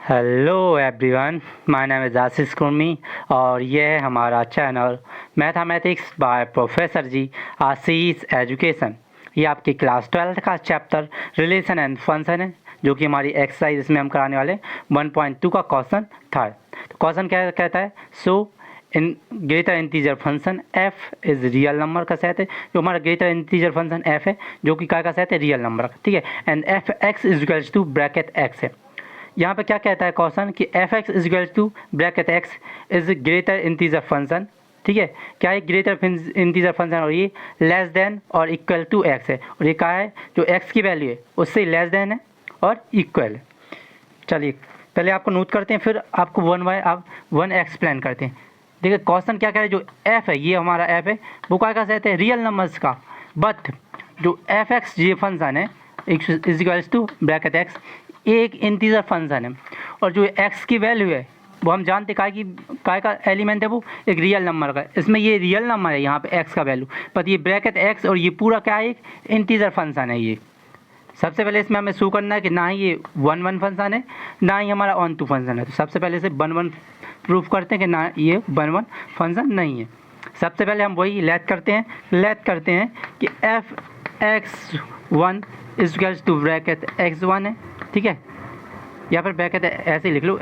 Hello everyone, my name is Ashish Kurmi और ये है हमारा channel mathematics by professor G Ashish education. ये आपकी क्लास 12 का चैप्टर रिलेशन एंड फंक्शन है, जो कि हमारी एक्सरसाइज इसमें हम कराने वाले 1.2 का क्वेश्चन था। तो क्वेश्चन क्या कहता है? So in greater integer function F is real number का सेट है। जो हमारा ग्रेटर इंटीजर फंक्शन एफ है, जो कि क्या का सेट है? रियल नंबर का, ठीक है। And F X is equals to bracket x है। यहाँ पे क्या कहता है क्वेश्चन कि F X is equal to bracket X is greater integer function, ठीक है। क्या है? ग्रेटर इंटीजर फंक्शन, और ये लेस देन और इक्वल टू एक्स है। और ये क्या है? जो एक्स की वैल्यू है उससे लेस देन है और इक्वल है। चलिए पहले आपको नोट करते हैं, फिर आपको वन बाय आप वन एक्सप्लेन करते हैं। देखिए क्वेश्चन क्या कह रहा है, जो एफ है, ये हमारा एफ है, वो क्या कहते हैं? रियल नंबर्स का। बट जो एफ एक्स ये फंक्शन है is equals to bracket x, एक इंटीजर फंक्शन है। और जो एक्स की वैल्यू है वो हम जानते काय का एलिमेंट है, वो एक रियल नंबर का। इसमें ये रियल नंबर है यहाँ पे एक्स का वैल्यू, पर ये ब्रैकेट एक्स और ये पूरा क्या है? एक इंटीजर फंक्शन है। ये सबसे पहले इसमें हमें शो करना है कि ना ही ये वन वन फंक्शन है, ना ही हमारा ऑन टू फंक्शन है। तो सबसे पहले से वन वन प्रूफ करते हैं कि ना ये वन वन फंक्शन नहीं है। सबसे पहले हम वही लेट करते हैं कि F X one is equals to bracket X one है, ठीक है। या फिर ब्रैकेट ऐसे ही लिख लो,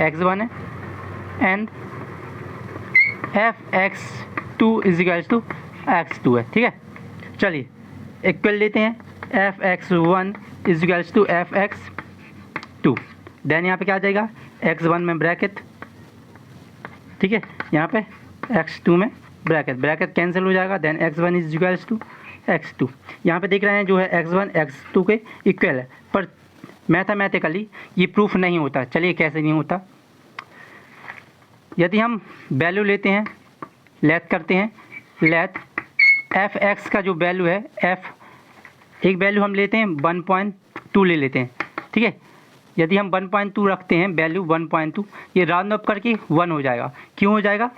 एक्स वन है and F X two is equals to X two है, ठीक है। चलिए इक्वल लेते हैं, F X one is equals to F X two. Then यहाँ पे क्या आ जाएगा? एक्स वन में ब्रैकेट, ठीक है, यहाँ पे एक्स टू में ब्रैकेट कैंसिल हो जाएगा। Then X one is equals to X two. यहाँ पे देख रहे हैं जो है एक्स वन एक्स टू के इक्वल है, पर मैथमेटिकली ये प्रूफ नहीं होता। चलिए कैसे नहीं होता? यदि हम वैल्यू लेते हैं, लेट करते हैं, लेट एफ एक्स का जो वैल्यू है, एफ एक वैल्यू हम लेते हैं 1.2 ले लेते हैं, ठीक है। यदि हम 1.2 रखते हैं वैल्यू 1.2, ये राउंड अप करके 1 हो जाएगा। क्यों हो जाएगा?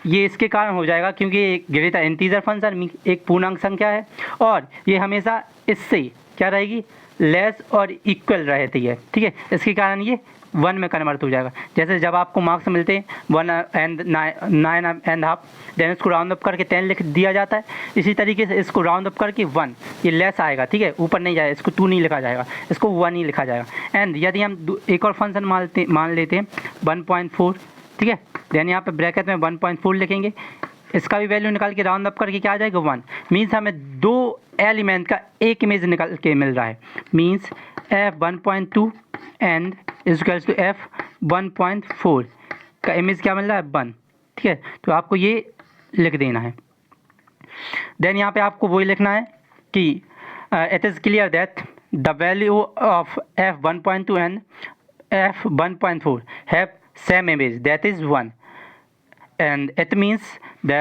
ये इसके कारण हो जाएगा क्योंकि एक ग्रेटर इंटीजर फंक्शन एक पूर्णांक संख्या है, और ये हमेशा इससे क्या रहेगी? लेस और इक्वल रहती है, ठीक है। इसके कारण ये 1 में कन्वर्ट हो जाएगा। जैसे जब आपको मार्क्स मिलते हैं 1 एंड 9 एंड हाफ, देन इसको राउंड अप करके 10 लिख दिया जाता है। इसी तरीके से इसको राउंड अप करके 1, ये लेस आएगा, ठीक है, ऊपर नहीं जाएगा, इसको 2 नहीं लिखा जाएगा, इसको 1 ही लिखा जाएगा। एंड यदि हम एक और फंक्शन मान लेते हैं 1.4, ठीक है। देन यहाँ पे ब्रैकेट में 1.4 लिखेंगे, इसका भी वैल्यू निकाल के राउंड अप करके क्या आ जाएगा? 1। मीन्स हमें दो एलिमेंट का एक इमेज निकल के मिल रहा है। Means F 1.2 and equals to F 1.4 का इमेज क्या मिल रहा है? 1, ठीक है। तो आपको ये लिख देना है। देन यहाँ पे आपको वही लिखना है कि it is clear that the value of F 1.2 and F 1.4 have same image, that is 1, and it means the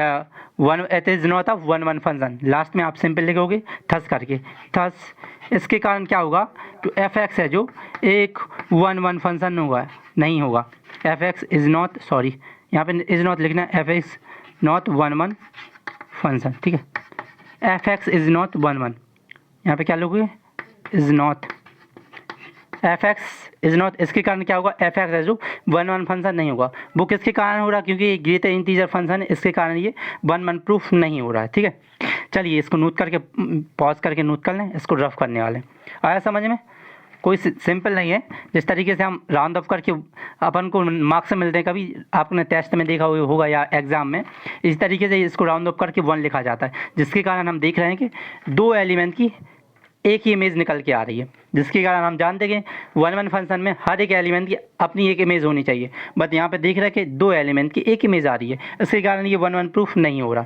one it is not a one one function। Last में आप सिंपल लिखोगे थस करके, थस इसके कारण क्या होगा? तो F x है जो एक वन वन फंक्शन होगा, नहीं होगा। F x is not, sorry यहाँ पे इज़ नॉट लिखना है, F x not one one function, ठीक है। F x is not one one, यहाँ पे क्या लोगे? Is not F x is not. इसके कारण क्या होगा? एफ एक्स है जो वन वन फंक्शन नहीं होगा। वो किसके कारण हो रहा है? क्योंकि ये ग्रेटर इंटीजर फंक्शन है, इसके कारण ये वन वन प्रूफ नहीं हो रहा है, ठीक है। चलिए इसको नोट करके पॉज करके नोट कर लें, इसको रफ करने वाले। आया समझ में? कोई सिंपल नहीं है। जिस तरीके से हम राउंड अप करके अपन को मार्क्स मिलते हैं, कभी आपने टेस्ट में देखा होगा या एग्जाम में, इस तरीके से इसको राउंड अप करके 1 लिखा जाता है, जिसके कारण हम देख रहे हैं कि दो एलिमेंट की एक ही इमेज निकल के आ रही है, जिसके कारण हम जानते हैं कि वन वन फंक्शन में हर एक एलिमेंट की अपनी एक इमेज होनी चाहिए। बट यहाँ पे देख रहे हैं कि दो एलिमेंट की एक इमेज आ रही है, इसके कारण ये वन वन प्रूफ नहीं हो रहा।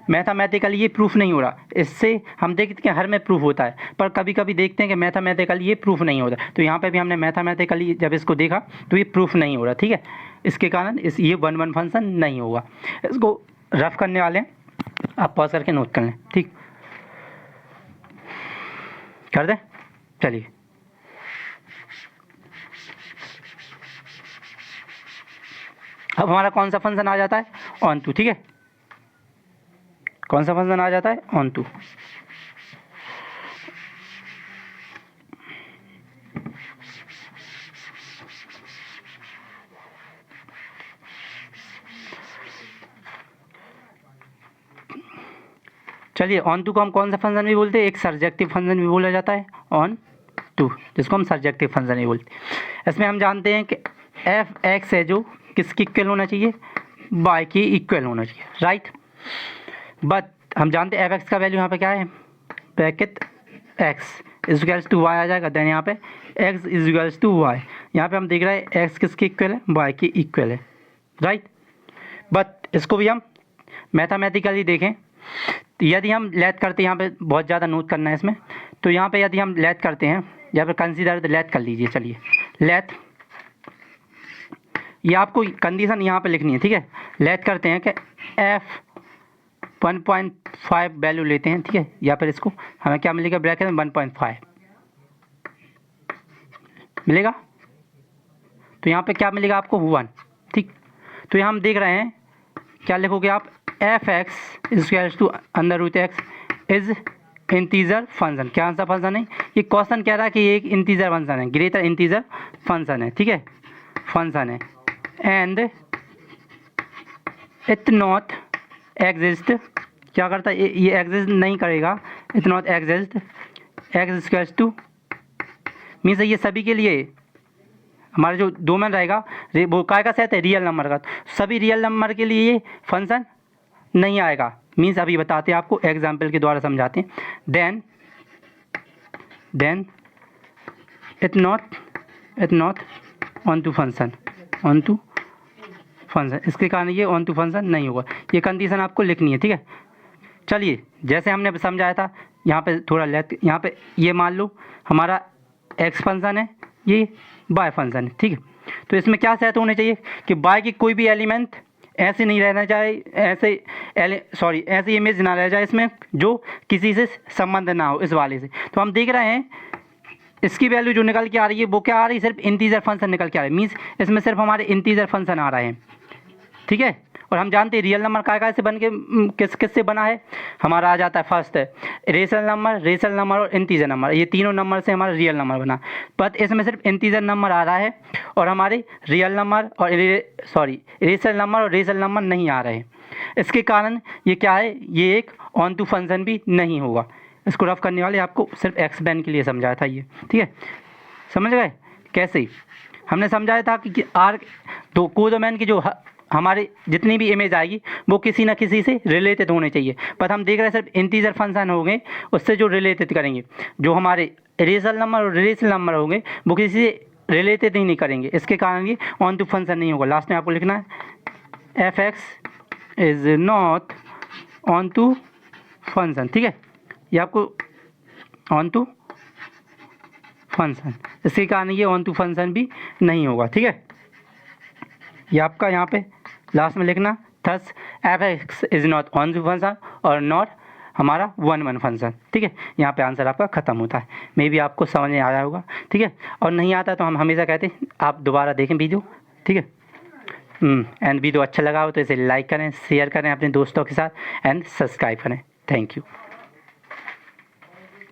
मैथमेटिकली ये प्रूफ नहीं हो रहा। इससे हम देखते हैं हर में प्रूफ होता है, पर कभी कभी देखते हैं कि मैथमेटिकली ये प्रूफ नहीं होता। तो यहाँ पर भी हमने मैथमेटिकली जब इसको देखा तो ये प्रूफ नहीं हो रहा, ठीक है। इसके कारण ये वन वन फंक्शन नहीं होगा। इसको रफ करने वाले हैं, आप पॉज करके नोट कर लें, ठीक कर दें। चलिए अब हमारा कौन सा फंक्शन आ जाता है? ऑन टू, ठीक है। कौन सा फंक्शन आ जाता है? Onto. चलिए ऑन टू को हम कौन सा फंक्शन भी बोलते हैं, एक सर्जेक्टिव फंक्शन भी बोला जाता है ऑन टू, जिसको हम सर्जेक्टिव फंक्शन भी बोलते हैं। इसमें हम जानते हैं कि एफ एक्स है जो किसकी इक्वल होना चाहिए, वाई की इक्वल होना चाहिए, राइट। बट हम जानते हैं एफ एक्स का वैल्यू यहाँ पे क्या है, bracket X is equals to Y आ जाएगा, देन यहाँ पे X is equals to Y, यहाँ पे हम देख रहे हैं एक्स किसकी इक्वल है, वाई की इक्वल है, राइट। बट इसको भी हम मैथमेटिकली देखें, यदि हम लेथ करते हैं, यहाँ पे बहुत ज़्यादा नोट करना है इसमें, तो यहाँ पे यदि हम लेथ करते हैं, यहाँ पे कंसीडर लेथ कर लीजिए, चलिए लेथ, ये आपको कंडीशन यहाँ पे लिखनी है, ठीक है। लेथ करते हैं कि एफ 1.5 वैल्यू लेते हैं, ठीक है, या फिर इसको हमें क्या मिलेगा, ब्रैकेट में 1.5 मिलेगा, तो यहाँ पे क्या मिलेगा आपको 1, ठीक। तो यहाँ हम देख रहे हैं, क्या लिखोगे आप, F X is two under root X is integer function, क्या सा फंक्शन है, ये क्वेश्चन कह रहा है कि ये एक इंटीजर फंक्शन है, ग्रेटर इंटीजर फंक्शन है, ठीक है, फंक्शन है, एंड इट नॉट एग्जिस्ट, क्या करता है ये एग्जिस्ट नहीं करेगा, it not exist X square two, means ये सभी के लिए हमारा जो डोमेन रहेगा वो काय का सेट है, रियल नंबर का, सभी रियल नंबर के लिए ये फंक्शन नहीं आएगा, मीन्स अभी बताते हैं आपको, एग्जाम्पल के द्वारा समझाते हैं। Then it not onto function, इसके कारण ये ऑन टू फंक्शन नहीं होगा, ये कंडीशन आपको लिखनी है, ठीक है। चलिए जैसे हमने समझाया था, यहाँ पे थोड़ा लेट, यहाँ पे ये मान लो हमारा एक्स फंक्शन है, ये वाई फंक्शन है, ठीक है। तो इसमें क्या सेट होने चाहिए कि वाई की कोई भी एलिमेंट ऐसे नहीं रहना चाहिए, ऐसे इमेज ना रह जाए इसमें जो किसी से संबंध ना हो इस वाले से। तो हम देख रहे हैं इसकी वैल्यू जो निकल के आ रही है वो क्या आ रही है, सिर्फ इंटीजर फंक्शन निकल के आ रही है, मीन्स इसमें सिर्फ हमारे इंटीजर फंक्शन आ रहे हैं, ठीक है। और हम जानते हैं रियल नंबर काय से बन के किस से बना है, हमारा आ जाता है फर्स्ट रेशनल नंबर और इंटीजर नंबर, ये तीनों नंबर से हमारा रियल नंबर बना, बट इसमें सिर्फ इंटीजर नंबर आ रहा है और हमारे रियल नंबर और रेशनल नंबर नहीं आ रहे हैं। इसके कारण ये क्या है, ये एक ऑन टू फंक्शन भी नहीं होगा। इसको रफ करने वाले आपको सिर्फ एक्सप्लेन के लिए समझाया था ये, ठीक है, समझ गए कैसे। हमने समझाया था कि आर दो कोडोमेन की जो हमारे जितनी भी इमेज आएगी वो किसी ना किसी से रिलेटेड होने चाहिए, पर हम देख रहे हैं सिर्फ इंटीजर फंक्शन होंगे उससे जो रिलेटेड करेंगे, जो हमारे रेशनल नंबर और रेशनल नंबर होंगे वो किसी से रिलेटेड ही नहीं करेंगे, इसके कारण ये ऑन टू फंक्शन नहीं होगा। लास्ट में आपको लिखना है F X is not onto function, ठीक है, ये आपको ऑन टू फंक्शन, इसके कारण ये ऑन टू फंक्शन भी नहीं होगा, ठीक है। ये आपका यहाँ पे लास्ट में लिखना, thus F X is not onto function और नॉट हमारा 1 फंक्शन, ठीक है। यहाँ पे आंसर आपका ख़त्म होता है। मे भी आपको समझ में आया होगा, ठीक है, और नहीं आता तो हम हमेशा कहते हैं आप दोबारा देखें वीडियो, ठीक है। एंड वीडियो अच्छा लगा हो तो इसे लाइक करें, शेयर करें अपने दोस्तों के साथ एंड सब्सक्राइब करें। Thank you.